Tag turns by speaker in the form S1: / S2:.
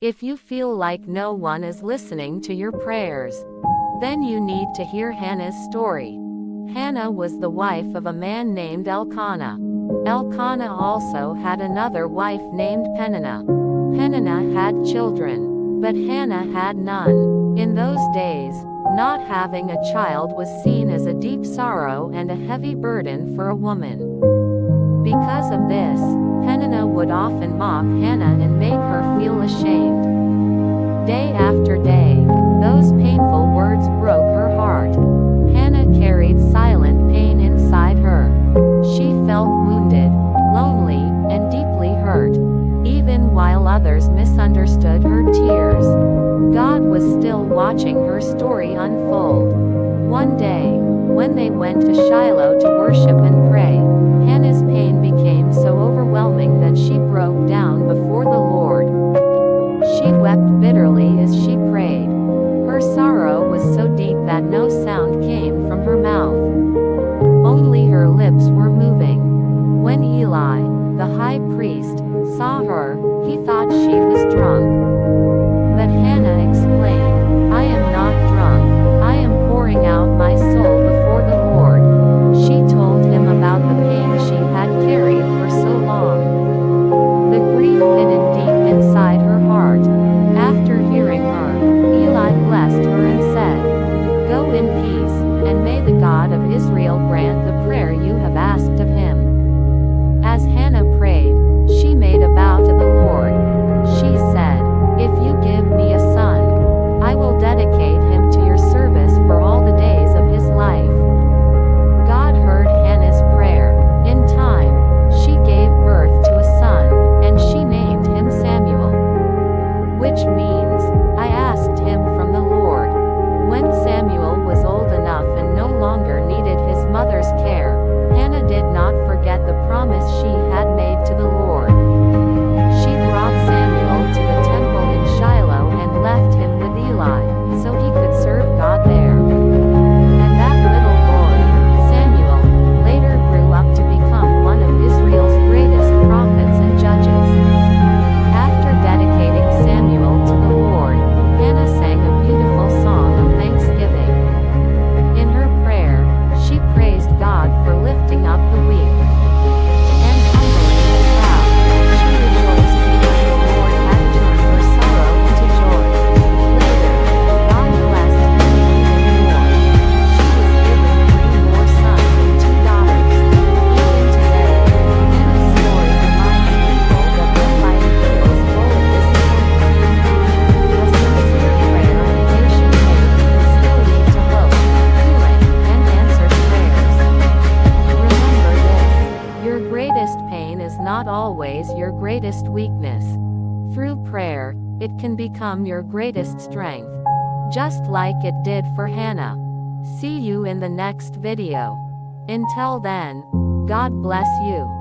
S1: If you feel like no one is listening to your prayers, then you need to hear Hannah's story. Hannah was the wife of a man named Elkanah. Elkanah also had another wife named Peninnah. Peninnah had children, but Hannah had none. In those days, not having a child was seen as a deep sorrow and a heavy burden for a woman. Because of this, Peninnah would often mock Hannah and make her feel ashamed. Day after day, those painful words broke her heart. Hannah carried silent pain inside her. She felt wounded, lonely, and deeply hurt. Even while others misunderstood her tears, God was still watching her story unfold. One day, when they went to Shiloh to worship and pray, Hannah's pain became so overwhelming that she broke down before the Lord. She wept bitterly as she prayed. Her sorrow was so deep that no sound came from her mouth. Only her lips were moving. When Eli, the high priest, saw her, he thought she was drunk. But Hannah explained, "I am not drunk. I am pouring out my soul before the Lord." She told him about the pain she had carried for so long, the grief hidden deep inside her heart. After hearing her, Eli blessed her and said, "Go in peace, and may the God of Israel grant the prayer you have asked of him." As Hannah prayed, she made a vow to the Lord. She said, "If you give me a son, I will dedicate him to your service for all the days of his life." God heard Hannah's prayer. In time, she gave birth to a son, and she named him Samuel, which means, "I asked him from the Lord." When Samuel was old enough and no longer needed his mother's care, Hannah did not forget the promise she had made to the Lord. She brought Samuel to the temple in Shiloh and left him with Eli, so he could serve God there. And that little boy, Samuel, later grew up to become one of Israel's greatest prophets and judges. After dedicating Samuel to the Lord, Hannah sang a beautiful song of thanksgiving. In her prayer, she praised God for lifting up the weak and humbling the proud. She rejoiced because the Lord had turned her sorrow into joy. Later, God blessed Hannah even more. She was given 3 more sons and 2 daughters. Even today, Hannah's story reminds people that their life feels full of disappointment. A sincere prayer and patient faith can still lead to hope, healing, and answered prayers. Remember this: your greatest pain is not always your greatest weakness. Through prayer, it can become your greatest strength, just like it did for Hannah. See you in the next video. Until then, God bless you.